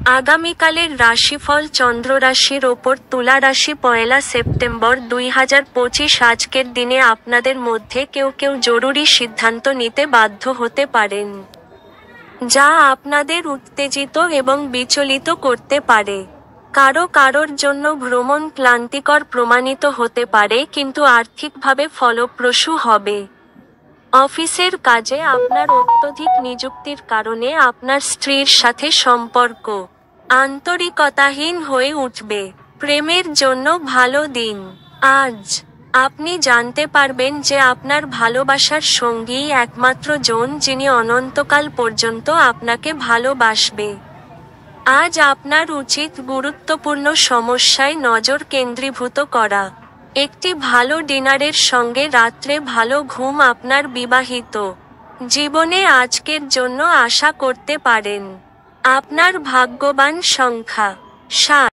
আগামীকালের রাশিফল চন্দ্র রাশির ওপর তুলা রাশি 1 সেপ্টেম্বর 2025। আজকের দিনে আপনাদের মধ্যে কেউ কেউ জরুরি সিদ্ধান্ত নিতে বাধ্য হতে পারেন, যা আপনাদের উত্তেজিত এবং বিচলিত করতে পারে। কারোর জন্য ভ্রমণ ক্লান্তিকর প্রমাণিত হতে পারে, কিন্তু আর্থিকভাবে ফলপ্রসূ হবে। অফিসের কাজে আপনার অত্যধিক নিযুক্তির কারণে আপনার স্ত্রীর সাথে সম্পর্ক আন্তরিকতাহীন হয়ে উঠবে। প্রেমের জন্য ভালো দিন। আজ আপনি জানতে পারবেন যে আপনার ভালোবাসার সঙ্গীই একমাত্র জন যিনি অনন্তকাল পর্যন্ত আপনাকে ভালোবাসবে। আজ আপনার উচিত গুরুত্বপূর্ণ সমস্যায় নজর কেন্দ্রীভূত করা। একটি ভালো ডিনারের সঙ্গে রাত্রে ভালো ঘুম আপনার বিবাহিত জীবনে আজকের জন্য আশা করতে পারেন। আপনার ভাগ্যবান সংখ্যা 7।